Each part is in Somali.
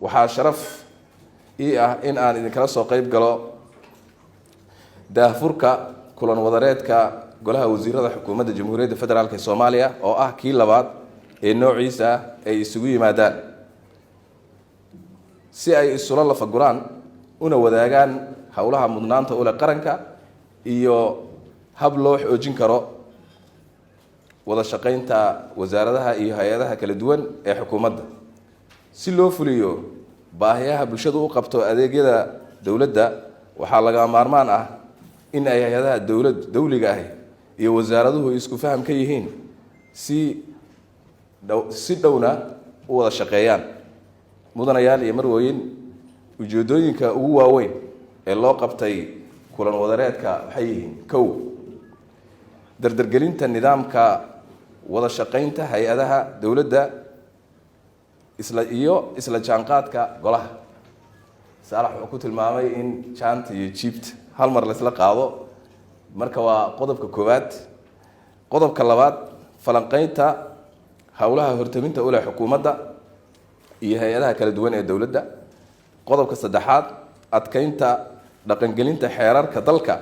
waxaa sharaf ii ah in aan idinkala soo qayb galo daahfurka kulan wadareedka golaha wasiirada xukuumadda Jamhuuriyadda Federaalka ee Soomaaliya oo ah kii labaad ee noociisa ay isugu yimaadaan si ay isula lafaguraan una wadaagaan hawlaha mudnaanta u leh qaranka iyo hab loo xoojin karo wada shaqaynta wasaaradaha iyo hay'adaha kala duwan ee xukuumadda si loo fuliyo baahiyaha bulshadu u qabto adeegyada dawladda waxaa laga maarmaan ah in ay hay'adaha dawliga ah iyo wasaaraduhu isku faham ka yihiin si dhowna u wada shaqeeyaan mudanayaal iyo marwooyin ujeedooyinka ugu waaweyn ee loo qabtay kulan wadareedka waxay yihiin kow dardargelinta nidaamka wada shaqaynta hay'adaha dawladda isla jaanqaadka golaha saalax wuxuu ku tilmaamay in jaanta iyo jiibta hal mar la isla qaado marka waa qodobka koowaad qodobka labaad falanqaynta hawlaha hortaminta u leh xukuumadda iyo hay'adaha kala duwan ee dawladda qodobka saddexaad adkaynta dhaqangelinta xeerarka dalka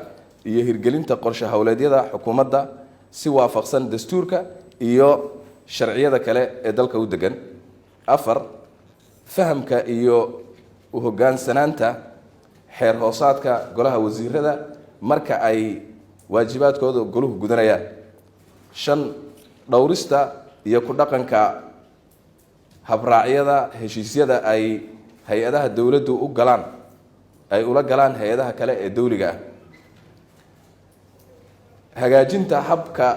iyo hirgelinta qorshe hawleedyada xukuumadda si waafaqsan dastuurka iyo sharciyada kale ee dalka u degan afar fahamka iyo u hoggaansanaanta xeer hoosaadka golaha wasiirada marka ay waajibaadkooda goluhu gudanayaan shan dhowrista iyo ku dhaqanka habraacyada heshiisyada ay hay'adaha dawladdu ula galaan hay'adaha kale ee dawliga ah hagaajinta habka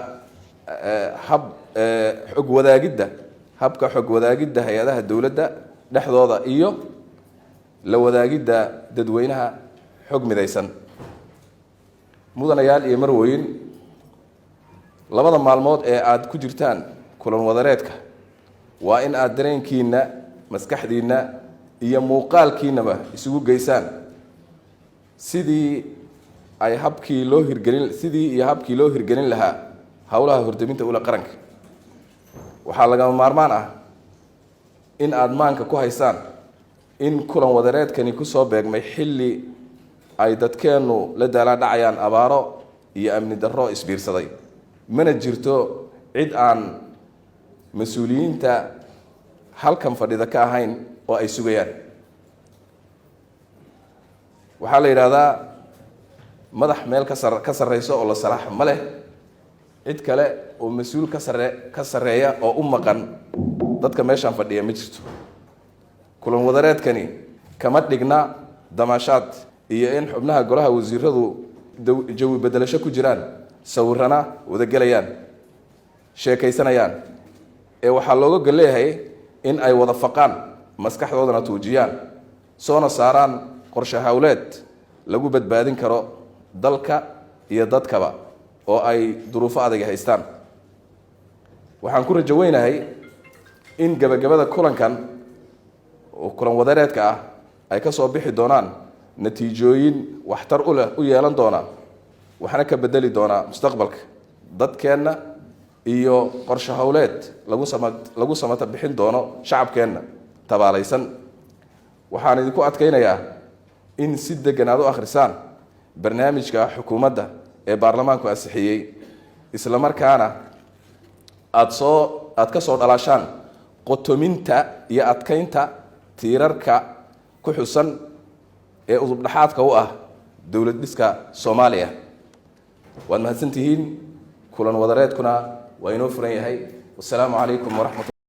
xog wadaagidda hay'adaha dawladda dhexdooda iyo la wadaagidda dadweynaha xog midaysan mudanayaal iyo marwooyin labada maalmood ee aad ku jirtaan kulan wadareedka waa in aad dareenkiina maskaxdiina iyo muuqaalkiinaba isugu geysaan sidii habkii loo hirgelin lahaa hawlaha hortaminta ula qaranka waxaa lagama maarmaan ah in aad maanka ku haysaan in kulan wadareedkani ku soo beegmay xilli ay dadkeennu la daalaadhacayaan abaaro iyo amni darro isbiirsaday mana jirto cid aan mas-uuliyiinta halkan fadhida ka ahayn oo ay sugayaan waxaa la yidhaahdaa madax meel ka sarreyso oo la salaaxa ma leh cid kale oo mas-uul ka sarreeya oo u maqan dadka meeshaan fadhiya ma jirto kulan wadareedkani kama dhigna damaashaad iyo in xubnaha golaha wasiiradu jawi bedelasho ku jiraan sawirana wadagelayaan sheekaysanayaan ee waxaa looga gol leeyahay in ay wada faqaan maskaxdoodana tuujiyaan soona saaraan qorshe hawleed lagu badbaadin karo dalka iyo dadkaba oo ay duruufo adag haystaan waxaan ku rajo weynahay in gabagabada kulankan oo kulan wadareedka ah ay ka soo bixi doonaan natiijooyin waxtar u yeelan doona waxna ka bedeli doona mustaqbalka dadkeenna iyo qorshe hawleed lagu samata bixin doono shacabkeenna tabaalaysan waxaan idinku adkaynayaa in si degan aad u akhrisaan barnaamijka xukuumadda ee baarlamaanku ansixiyey isla markaana aad ka soo dhalaashaan qotominta iyo adkaynta tiirarka ku xusan ee udub dhaxaadka u ah dawlad dhiska Soomaaliya waad mahadsantihiin kulan wadareedkuna waa inoo furan yahay wassalaamu calaykum waraxmatullahi